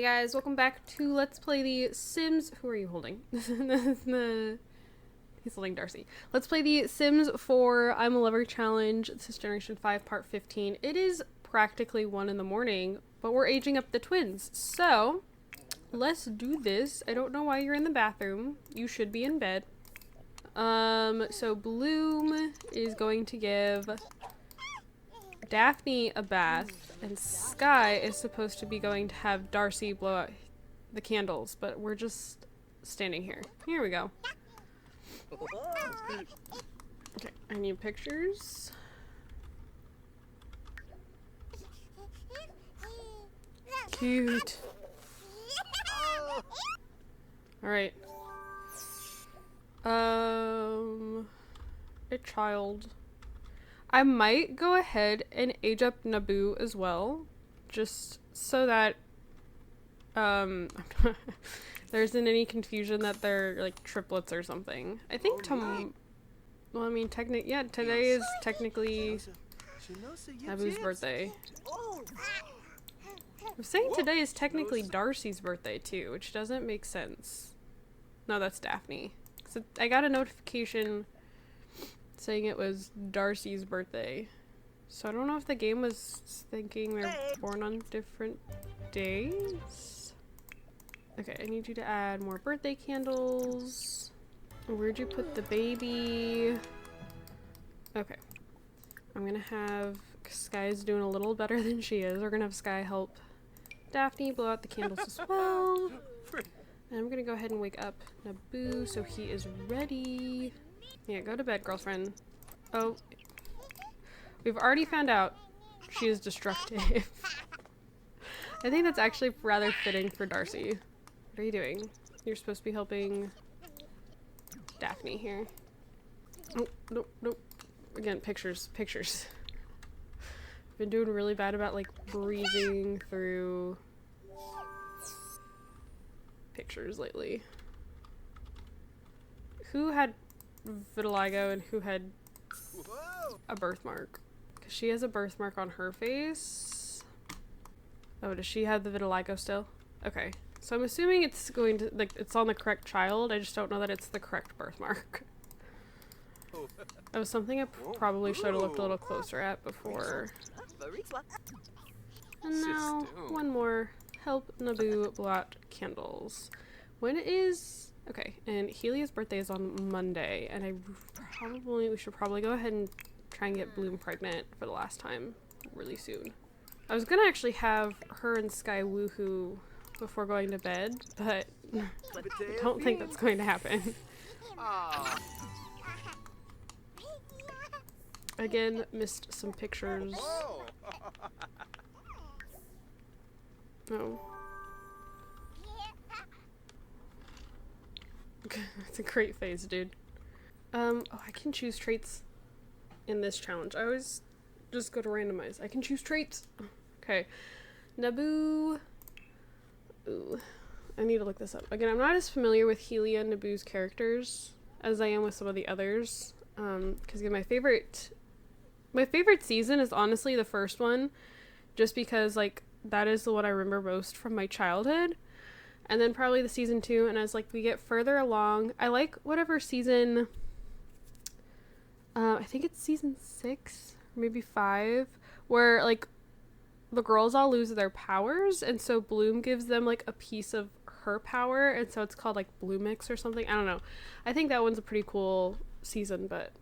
Hey guys, welcome back to Let's Play the Sims. Who are you holding? He's holding Darcy. Let's play the Sims 4 I'm a Lover challenge. This is Generation 5 Part 15. It is practically 1 in the morning, but we're aging up the twins. So, let's do this. I don't know why you're in the bathroom. You should be in bed. So Bloom is going to give Daphne a bath, and Sky is supposed to be going to have Darcy blow out the candles, but we're just standing here. Here we go. Okay, I need pictures. Cute. Alright. A child. I might go ahead and age up Naboo as well, just so that there isn't any confusion that they're like triplets or something. I think well, I mean, today is technically Naboo's birthday. I'm saying today is technically Darcy's birthday too, which doesn't make sense. No, that's Daphne. So I got a notification saying it was Darcy's birthday. So I don't know if the game was thinking they're born on different days. Okay, I need you to add more birthday candles. Where'd you put the baby? Okay. I'm gonna have Sky's doing a little better than she is. We're gonna have Sky help Daphne blow out the candles as well. And I'm gonna go ahead and wake up Naboo so he is ready. Yeah, go to bed, girlfriend. Oh. We've already found out she is destructive. I think that's actually rather fitting for Darcy. What are you doing? You're supposed to be helping Daphne here. Oh, nope, nope. Again, pictures. I've been doing really bad about, like, breezing through pictures lately. Who had vitiligo and who had a birthmark? Because she has a birthmark on her face. Oh, does she have the vitiligo still? Okay. So I'm assuming it's going to, like, it's on the correct child. I just don't know that it's the correct birthmark. That was something I probably should have looked a little closer at before. And now, one more. Help Naboo blow out candles. When is... Okay, and Helia's birthday is on Monday, and we should probably go ahead and try and get Bloom pregnant for the last time really soon. I was gonna actually have her and Sky woohoo before going to bed, but I don't think that's going to happen. Again, missed some pictures. Oh. That's a great face, dude. Oh, I can choose traits in this challenge. I always just go to randomize. I can choose traits. Okay. Naboo. Ooh. I need to look this up. Again, I'm not as familiar with Helia and Naboo's characters as I am with some of the others. Because again, my favorite season is honestly the first one, just because, like, that is the one I remember most from my childhood. And then probably the season 2, and as, like, we get further along, I like whatever season, I think it's season 6, maybe 5, where, like, the girls all lose their powers, and so Bloom gives them, like, a piece of her power, and so it's called, like, Bloomix or something. I don't know. I think that one's a pretty cool season, but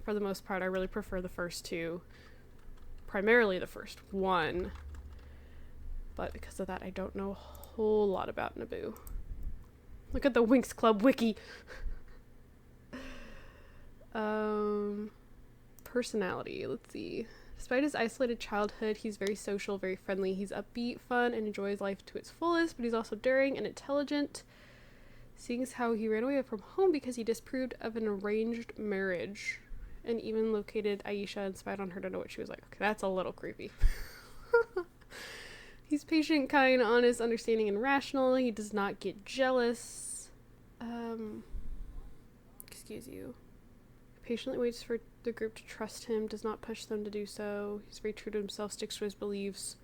for the most part, I really prefer the first 2. Primarily the first one. But because of that, I don't know a whole lot about Naboo. Look at the Winx Club wiki. Personality. Let's see. Despite his isolated childhood, he's very social, very friendly. He's upbeat, fun, and enjoys life to its fullest, but he's also daring and intelligent. Seeing as how he ran away from home because he disapproved of an arranged marriage, and even located Aisha and spied on her to know what she was like. Okay, that's a little creepy. He's patient, kind, honest, understanding, and rational. He does not get jealous. Excuse you. Patiently waits for the group to trust him, does not push them to do so. He's very true to himself, sticks to his beliefs.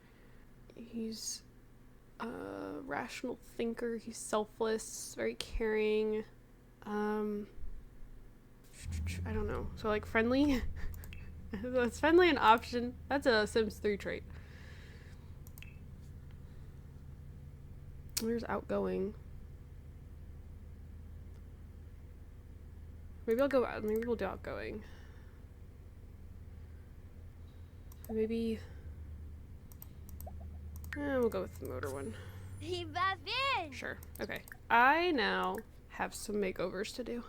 He's Rational thinker. He's selfless, very caring. I don't know. So like friendly. It's friendly an option. That's a Sims 3 trait. There's outgoing. Maybe I'll go out. Maybe we'll do outgoing. Maybe. We'll go with the motor one. Sure. Okay. I now have some makeovers to do.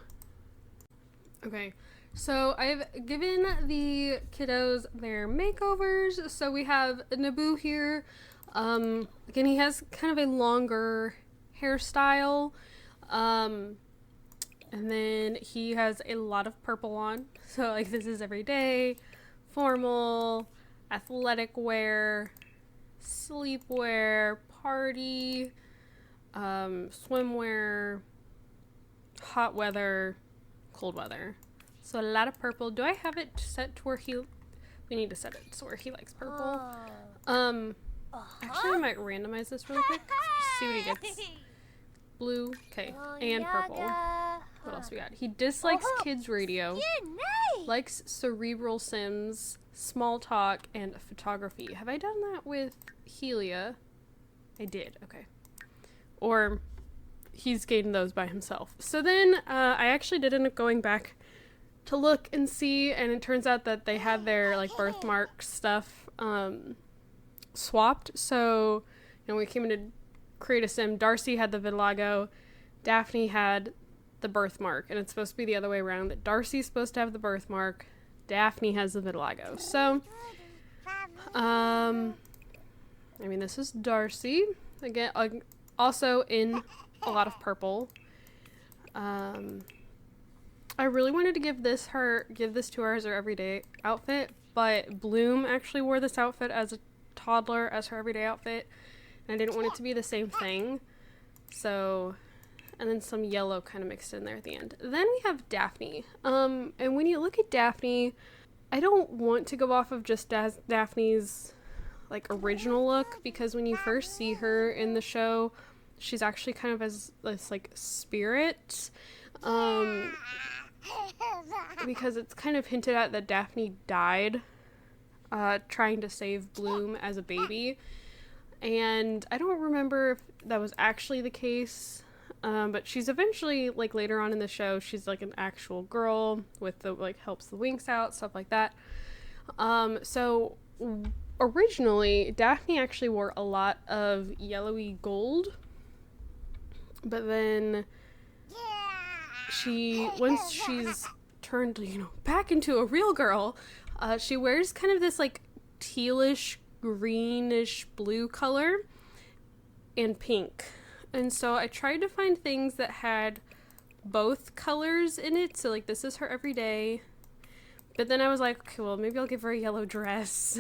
Okay. So I've given the kiddos their makeovers. So we have Naboo here. Again, he has kind of a longer hairstyle. And then he has a lot of purple on. So like this is everyday, formal, athletic wear, sleepwear, party, swimwear, hot weather, cold weather. So a lot of purple. Do I have it set to where we need to set it so where he likes purple? Actually I might randomize this really quick. See what he gets. Blue, okay, and purple. What else we got? He dislikes kids radio, likes cerebral sims, small talk, and photography. Have I done that with Helia? I did, okay. Or he's gained those by himself. So then I actually did end up going back to look and see, and it turns out that they had their like birthmark stuff swapped. So you know, we came in to create a sim. Darcy had the vitiligo, Daphne had the birthmark, and it's supposed to be the other way around, that Darcy's supposed to have the birthmark, Daphne has the vitiligo. So I mean, this is Darcy again, also in a lot of purple. I really wanted to give this to her as her everyday outfit, but Bloom actually wore this outfit as a toddler as her everyday outfit, and I didn't want it to be the same thing. So, and then some yellow kind of mixed in there at the end. Then we have Daphne. And when you look at Daphne, I don't want to go off of just Daphne's like original look, because when you first see her in the show, she's actually kind of as this like spirit. Because it's kind of hinted at that Daphne died trying to save Bloom as a baby. And I don't remember if that was actually the case, but she's eventually, like later on in the show, she's like an actual girl with the, like, helps the winks out, stuff like that. So originally, Daphne actually wore a lot of yellowy gold, but then once she's turned, you know, back into a real girl, she wears kind of this like tealish, greenish blue color and pink. And so I tried to find things that had both colors in it. So like this is her everyday, but then I was like, okay, well maybe I'll give her a yellow dress.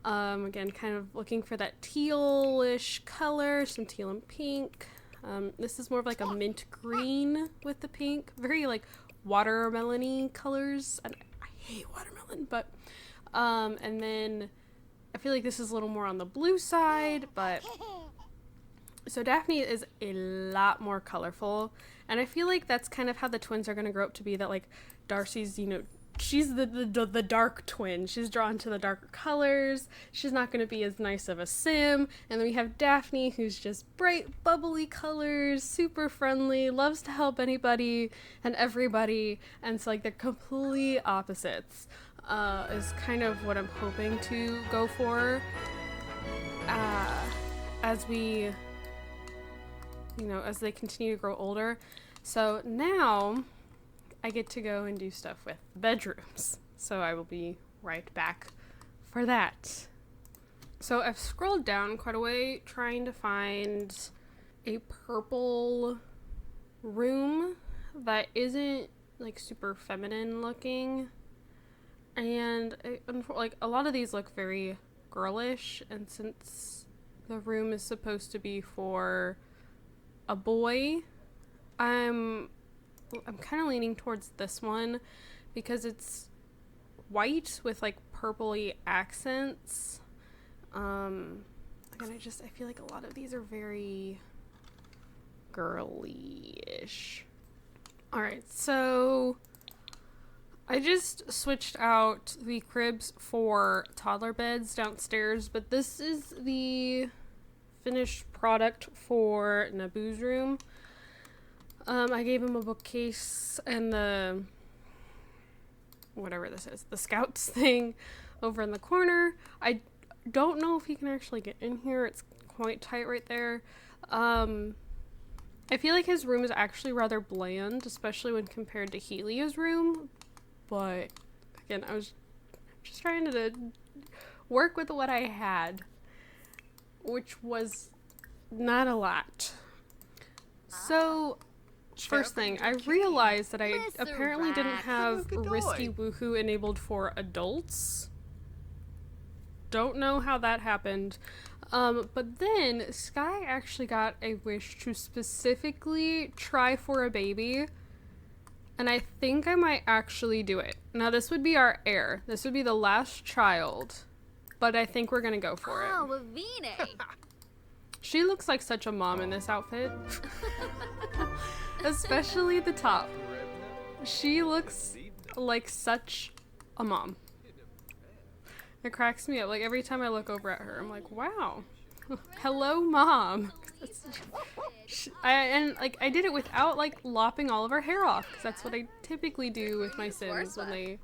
Again, kind of looking for that tealish color, some teal and pink. This is more of like a mint green with the pink, very like watermelon-y colors. I hate watermelon, but and then I feel like this is a little more on the blue side, but so Daphne is a lot more colorful, and I feel like that's kind of how the twins are going to grow up to be, that like Darcy's, you know, she's the dark twin. She's drawn to the darker colors. She's not going to be as nice of a sim. And then we have Daphne, who's just bright, bubbly colors, super friendly, loves to help anybody and everybody. And so like they're complete opposites. Is kind of what I'm hoping to go for. As we, you know, as they continue to grow older. So now I get to go and do stuff with bedrooms. So I will be right back for that. So I've scrolled down quite a way trying to find a purple room that isn't like super feminine looking. And like a lot of these look very girlish, and since the room is supposed to be for a boy, I'm kind of leaning towards this one because it's white with like purpley accents. I Again, I feel like a lot of these are very girly-ish. Alright, so I just switched out the cribs for toddler beds downstairs, but this is the finished product for Naboo's room. I gave him a bookcase and the whatever this is, the Scouts thing over in the corner. I don't know if he can actually get in here. It's quite tight right there. I feel like his room is actually rather bland, especially when compared to Helia's room. But again, I was just trying to work with what I had, which was not a lot. So first thing, I realized that I apparently didn't have Risky Woohoo enabled for adults. Don't know how that happened. But then Sky actually got a wish to specifically try for a baby. And I think I might actually do it. Now this would be our heir. This would be the last child. But I think we're gonna go for it. She looks like such a mom in this outfit. Especially the top. She looks like such a mom. It cracks me up. Like every time I look over at her, I'm like, wow. Hello, mom. I did it without like lopping all of her hair off, because that's what I typically do with my Sims when they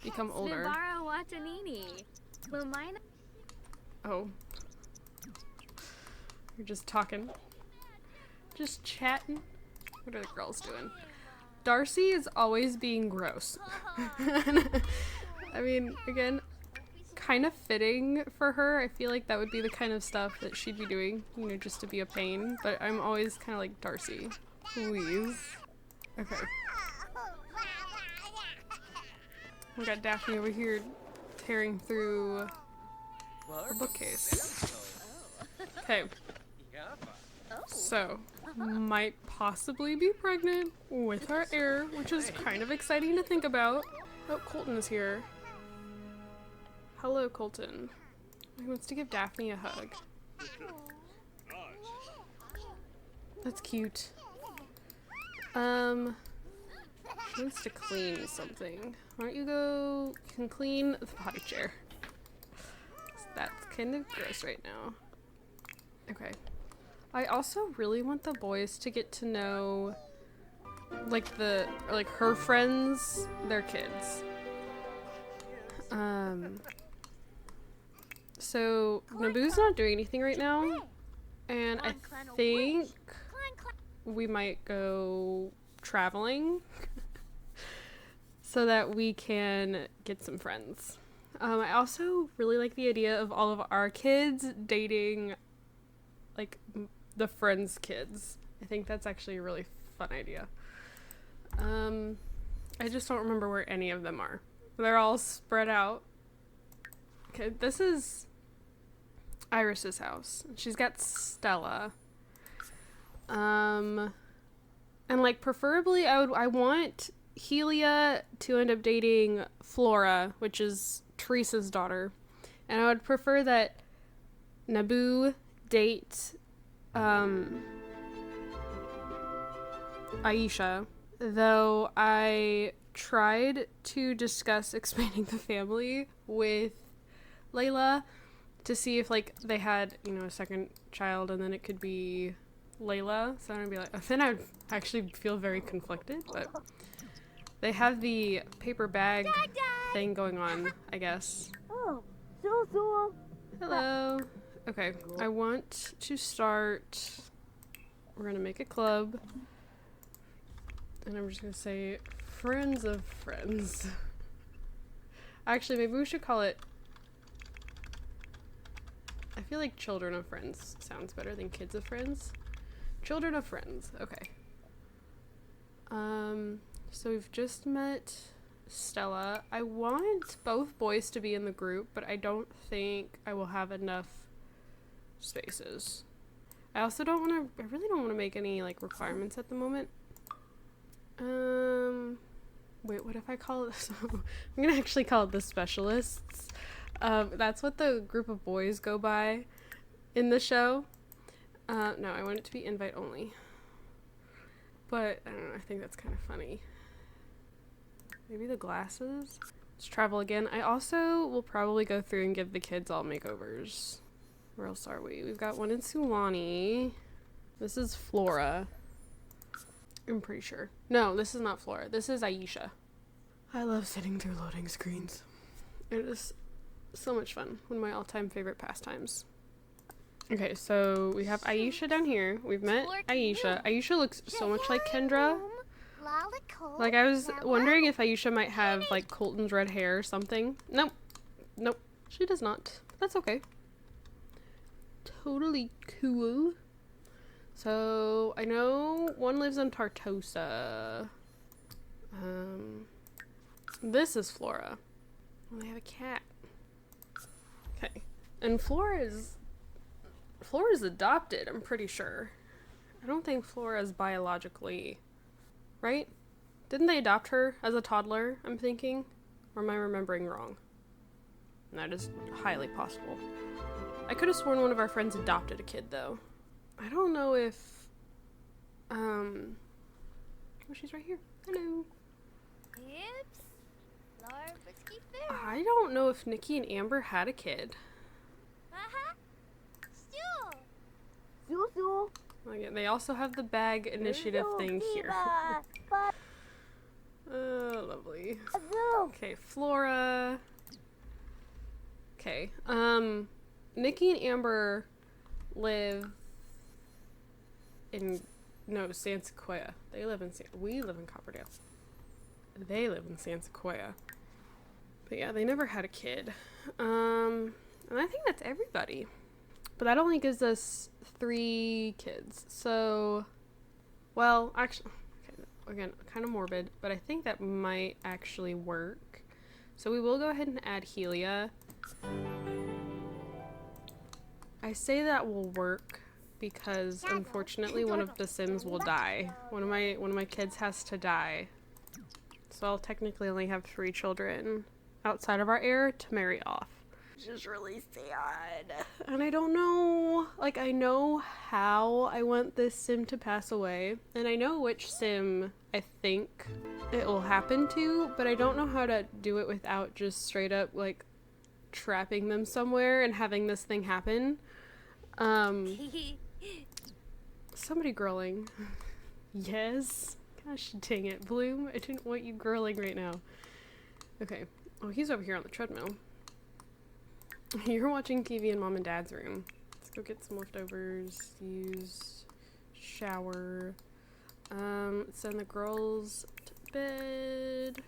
become older. Oh. You're just talking. Just chatting. What are the girls doing? Darcy is always being gross. I mean, again, kind of fitting for her. I feel like that would be the kind of stuff that she'd be doing, you know, just to be a pain. But I'm always kind of like, Darcy, please. Okay. We got Daphne over here tearing through a bookcase. Okay. So, might possibly be pregnant with our heir, which is kind of exciting to think about. Oh, Colton is here. Hello, Colton. He wants to give Daphne a hug. That's cute. She wants to clean something. Why don't you go... You can clean the potty chair. That's kind of gross right now. Okay. I also really want the boys to get to know, like, her friends, their kids. So, Naboo's not doing anything right now, and I think we might go traveling so that we can get some friends. I also really like the idea of all of our kids dating, like, the friends' kids. I think that's actually a really fun idea. I just don't remember where any of them are. They're all spread out. Okay, this is Iris's house. She's got Stella. And like preferably I want Helia to end up dating Flora, which is Teresa's daughter. And I would prefer that Naboo date Aisha, though I tried to discuss expanding the family with Layla to see if like they had, you know, a second child and then it could be Layla. So I'd be like, then I'd actually feel very conflicted, but they have the paper bag thing going on, I guess. Hello. Okay, I want to start, we're gonna make a club, and I'm just gonna say friends of friends. Actually, maybe we should call it, I feel like children of friends sounds better than kids of friends. Children of friends, okay. So we've just met Stella. I want both boys to be in the group, but I don't think I will have enough spaces. I also don't want to, I really don't want to make any like requirements at the moment. Wait, what if I call it, I'm gonna actually call it the specialists. That's what the group of boys go by. in the show. No, I want it to be invite only. But, I don't know, I think that's kind of funny. Maybe the glasses? Let's travel again. I also will probably go through and give the kids all makeovers. Where else are we? We've got one in Sulani. This is Flora. I'm pretty sure. No, this is not Flora. This is Aisha. I love sitting through loading screens. It is so much fun. One of my all-time favorite pastimes. Okay, so we have Aisha down here. We've met Aisha. Aisha looks so much like Kendra. Like, I was wondering if Aisha might have, like, Colton's red hair or something. Nope. Nope. She does not. That's okay. Totally cool. So, I know one lives in Tartosa. This is Flora. Oh, they have a cat. Okay. And Flora's adopted, I'm pretty sure. I don't think Flora's biologically... Right? Didn't they adopt her as a toddler, I'm thinking? Or am I remembering wrong? That is highly possible. I could have sworn one of our friends adopted a kid, though. I don't know if... Oh, she's right here. Hello. I don't know if Nikki and Amber had a kid. Okay, they also have the bag initiative thing here. Oh, lovely. Okay, Flora. Okay, Nikki and Amber live in, no, San Sequoia. We live in Copperdale. They live in San Sequoia. But yeah, they never had a kid. And I think that's everybody. But that only gives us 3 kids. So, well, actually, okay, again, kind of morbid, but I think that might actually work. So we will go ahead and add Helia. I say that will work because unfortunately one of the Sims will die. One of my kids has to die. So I'll technically only have 3 children outside of our heir to marry off. Which is really sad. And I don't know, like, I know how I want this Sim to pass away. And I know which Sim I think it will happen to, but I don't know how to do it without just straight up, like, trapping them somewhere and having this thing happen. Somebody girling. Yes. Gosh dang it, Bloom. I didn't want you girling right now. Okay. Oh, he's over here on the treadmill. You're watching TV in Mom and Dad's room. Let's go get some leftovers. Use shower. Send the girls to bed.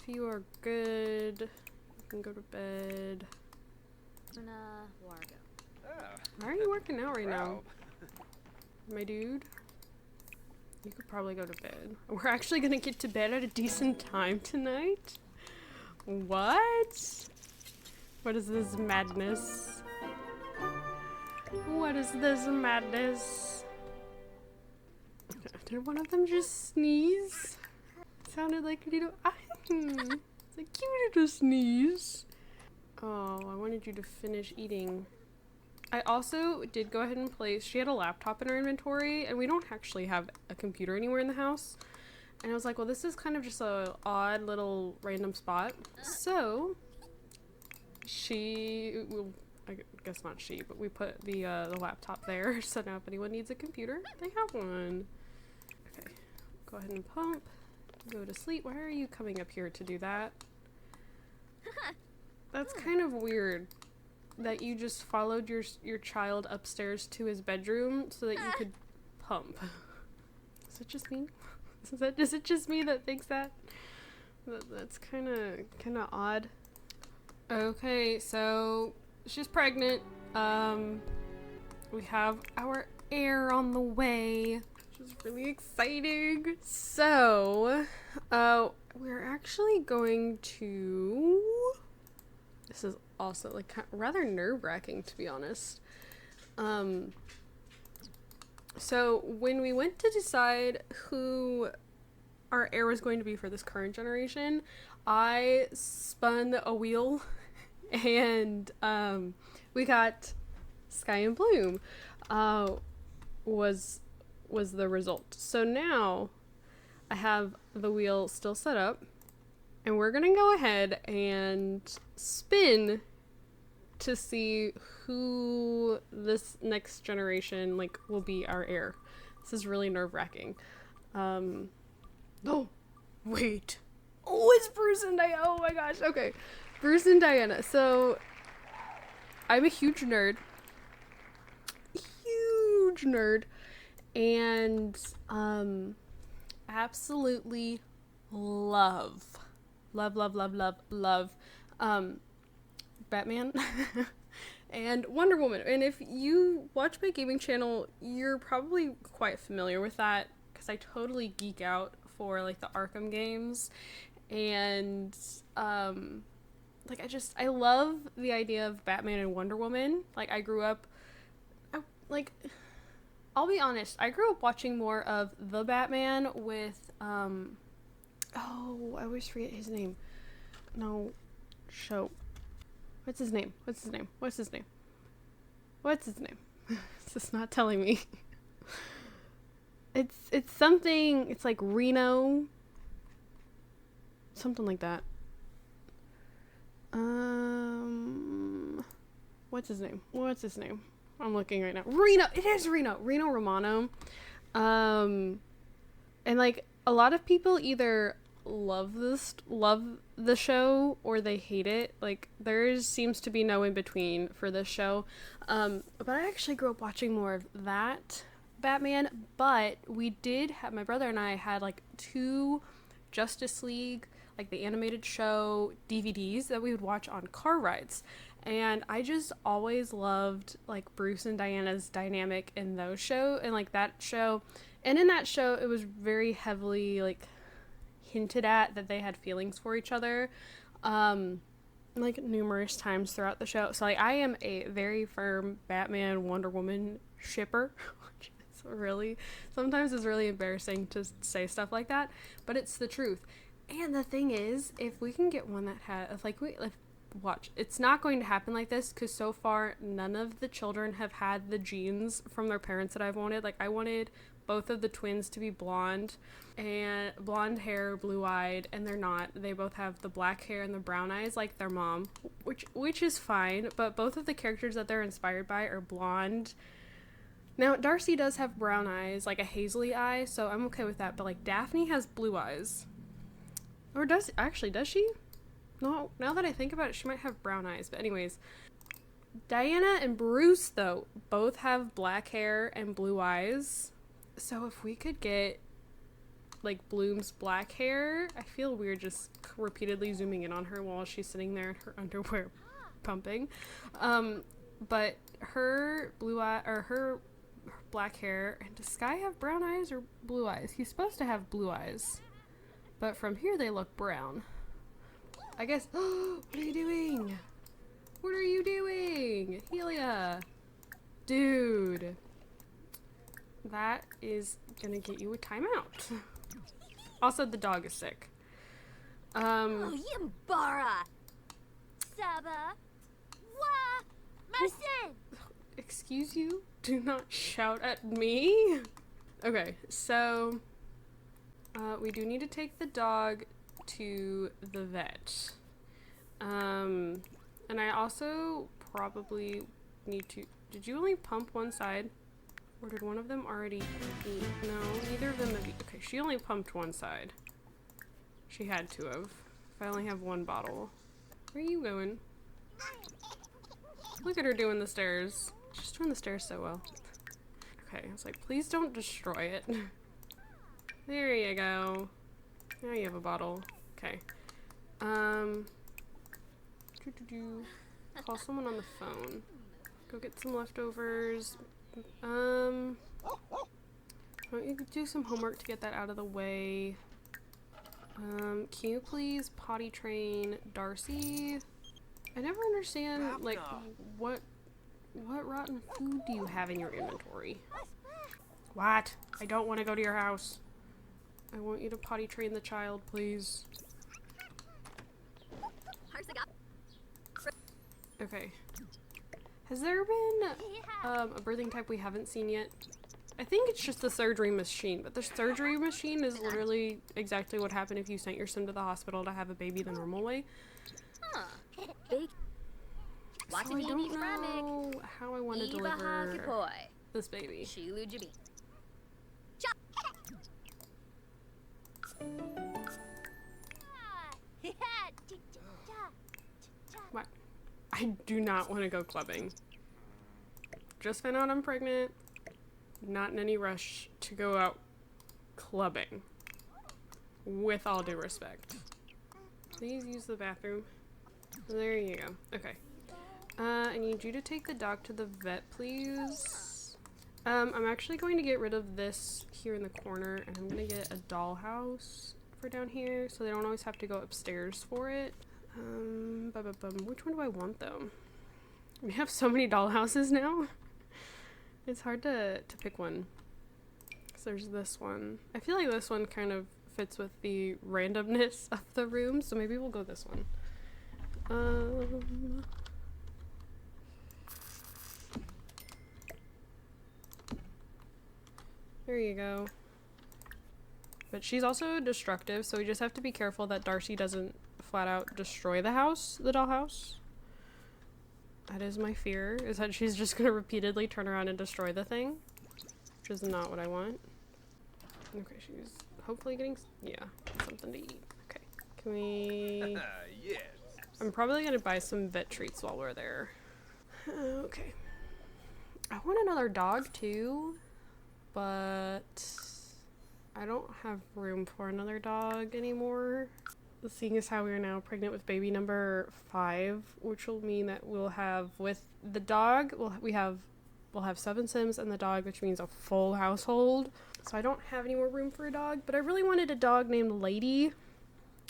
If you are good, you can go to bed. Why are you working out right now, my dude? You could probably go to bed. We're actually gonna get to bed at a decent time tonight? What? What is this madness? What is this madness? Did one of them just sneeze? It sounded like a little... It's a cute little sneeze. Oh, I wanted you to finish eating. I also did go ahead and place... She had a laptop in her inventory, and we don't actually have a computer anywhere in the house. And I was like, well, this is kind of just a odd little random spot. So... well, I guess not she, but we put the laptop there, so now if anyone needs a computer, they have one. Okay, go ahead and pump, go to sleep. Why are you coming up here to do that? That's kind of weird that you just followed your child upstairs to his bedroom so that you could pump. Is it just me? Is it just me that thinks that? That's kind of odd. Okay, so she's pregnant. We have our heir on the way, which is really exciting. So, we're actually going to... This is also like rather nerve-wracking, to be honest. So when we went to decide who our heir was going to be for this current generation, I spun a wheel and we got Sky and Bloom was the result. So now I have the wheel still set up, and we're gonna go ahead and spin to see who this next generation like will be our heir. This is really nerve-wracking. Oh, wait. Oh, it's Bruce and Diana. Oh my gosh. Okay, Bruce and Diana. So I'm a huge nerd, and absolutely love Batman and Wonder Woman. And if you watch my gaming channel, you're probably quite familiar with that, because I totally geek out for like the Arkham games, and like I love the idea of Batman and Wonder Woman. Like I grew up, I'll be honest, I grew up watching more of the Batman with oh, I always forget his name. No, show. What's his name? It's just not telling me. It's something, it's like Reno. Something like that. What's his name? I'm looking right now. Reno! It is Reno! Reno Romano. And like, a lot of people either love the show or they hate it. Like, there seems to be no in between for this show. But I actually grew up watching more of that Batman, but we did have, my brother and I had like 2 Justice League, like the animated show DVDs that we would watch on car rides. And I just always loved like Bruce and Diana's dynamic in those shows, and like that show. And in that show, it was very heavily like hinted at that they had feelings for each other, like numerous times throughout the show. So like I am a very firm Batman Wonder Woman shipper, which is really, sometimes is really embarrassing to say stuff like that, but it's the truth. And the thing is, if we can get one that has like watch, it's not going to happen like this, because so far none of the children have had the genes from their parents that I've wanted. Like I wanted both of the twins to be blonde hair, blue-eyed, and they're not. They both have the black hair and the brown eyes like their mom, which is fine, but both of the characters that they're inspired by are blonde. Now Darcy does have brown eyes, like a hazily eye, so I'm okay with that, but like Daphne has blue eyes. Or does she? No, now that I think about it, she might have brown eyes. But anyways, Diana and Bruce, though, both have black hair and blue eyes. So if we could get, like, Bloom's black hair, I feel weird just repeatedly zooming in on her while she's sitting there in her underwear pumping. But her her black hair, and does Sky have brown eyes or blue eyes? He's supposed to have blue eyes, but from here they look brown. I guess. What are you doing? What are you doing? Helia! Dude. That is gonna get you a timeout. Also, the dog is sick. Oh, Yambara! Saba! Wa! Marcin! Excuse you? Do not shout at me. Okay, so we do need to take the dog to the vet. And I also probably need to... Did you only pump one side? Or did one of them already eat? No, neither of them have eaten. Okay, she only pumped one side. She had to have. If I only have one bottle. Where are you going? Look at her doing the stairs. She's doing the stairs so well. Okay, I was like, please don't destroy it. There you go. Now you have a bottle. Okay. Call someone on the phone. Go get some leftovers. Why don't you do some homework to get that out of the way? Can you please potty train Darcy? I never understand, like, what rotten food do you have in your inventory? What? I don't want to go to your house. I want you to potty train the child, please. Okay. Has there been a birthing type we haven't seen yet? I think it's just the surgery machine, but the surgery machine is literally exactly what happened if you sent your sim to the hospital to have a baby the normal way. So I don't know how I want to deliver this baby. What? I do not want to go clubbing. Just found out I'm pregnant. Not in any rush to go out clubbing. With all due respect. Please use the bathroom. There you go. Okay. I need you to take the dog to the vet, please. I'm actually going to get rid of this here in the corner, and I'm going to get a dollhouse for down here, so they don't always have to go upstairs for it. Which one do I want, though? We have so many dollhouses now. It's hard to pick one. So there's this one. I feel like this one kind of fits with the randomness of the room, so maybe we'll go this one. There you go. But she's also destructive, so we just have to be careful that Darcy doesn't flat out destroy the house, the dollhouse. That is my fear, is that she's just gonna repeatedly turn around and destroy the thing, which is not what I want. Okay, she's hopefully getting, something to eat. Okay, can we... Yes. I'm probably gonna buy some vet treats while we're there. Okay. I want another dog too, but I don't have room for another dog anymore. Seeing as how we are now pregnant with baby number 5, which will mean that we'll have, with the dog, we'll have 7 Sims and the dog, which means a full household. So I don't have any more room for a dog, but I really wanted a dog named Lady.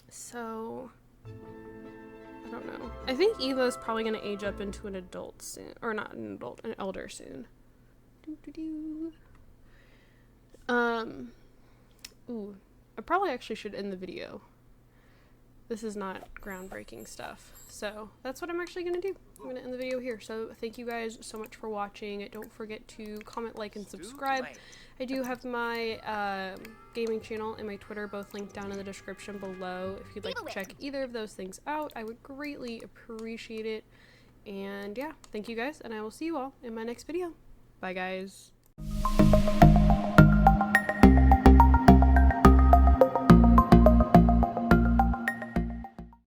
So I don't know. I think Eva's probably gonna age up into an adult soon, or not an adult, an elder soon. Ooh, I probably actually should end the video. This is not groundbreaking stuff. So that's what I'm actually going to do. I'm going to end the video here. So thank you guys so much for watching. Don't forget to comment, like, and subscribe. I do have my gaming channel and my Twitter both linked down in the description below. If you'd like to check either of those things out, I would greatly appreciate it. And yeah, thank you guys, and I will see you all in my next video. Bye, guys.